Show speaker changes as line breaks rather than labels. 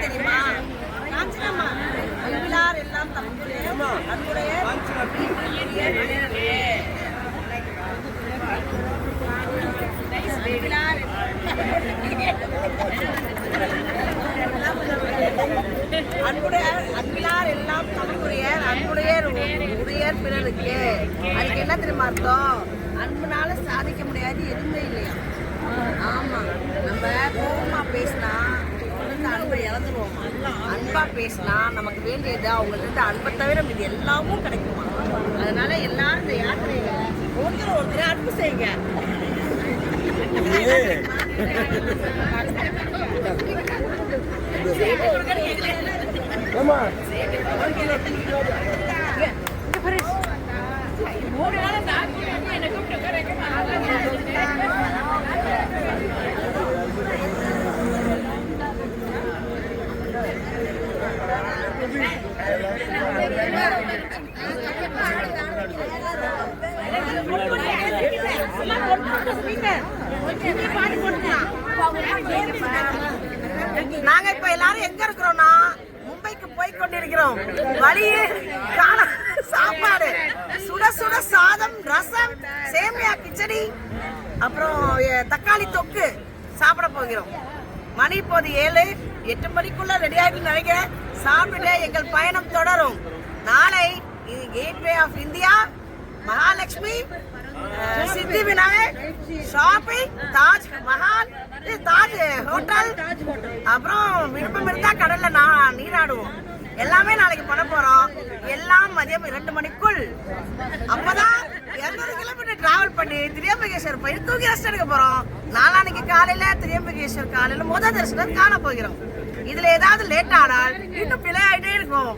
தெரியுமா? காஞ்சனம்மா அன்பிலார் எல்லாம் தமக்குரிய அன்புடைய அன்பிலார் எல்லாம் தமக்குரிய அன்புடைய உடையர் பிறருக்கு. அதுக்கு என்ன தெரியுமா அர்த்தம்? அன்புனால சாதிக்க முடியாது எதுவுமே இல்லையா? ஆமா, நம்ம கோபமா பேசினா அன்பை இழந்துருவோம். அன்பா பேசினா நமக்கு வேண்டியது அவங்கள்ட்ட அன்பை தவிர இது எல்லாமும் கிடைக்குமா. அதனால எல்லாரும் இந்த யாத்திரையில ஒருத்தர் அன்பு செய்யுங்க. நாங்க இப்ப எல்லாரும் எங்க இருக்கிறோம்னா மும்பைக்கு போய் கொண்டிருக்கிறோம். வழியே சாப்பாடு, சுட சுட சாதம், ரசம், சேமியா கிச்சடி, அப்புறம் தக்காளி தொக்கு சாப்பிட போகிறோம். மணி இப்போது 7-8 மணிக்குள்ள ரெடி ஆகிட்டு நினைக்கிறேன். சாப்பிட்டு எங்கள் பயணம் தொடரும். நாளை இது கேட்வே ஆஃப் இந்தியா, மகாலட்சுமி, சித்தி விநாயக், ஷாப்பிங், தாஜ் மஹால், தாஜ் ஹோட்டல், அப்புறம் விருப்பம் இருந்தா கடல்ல நீராடுவோம். எல்லாமே நாளைக்கு பண்ண போறோம். எல்லாம் மதியம் 2 மணிக்குள். அப்பதான் 200 கிலோமீட்டர் டிராவல் பண்ணி திரியம்பகேஸ்வர் போய் தூக்கி ரெஸ்ட் எடுக்க போறோம். நாளானைக்கு காலையில திரியம்பகேஸ்வர் காலையில முதல் தரிசனம் காண போகிறோம். இதுல ஏதாவது லேட் ஆனால் இன்னும் பிழை ஆயிட்டே இருக்கும்.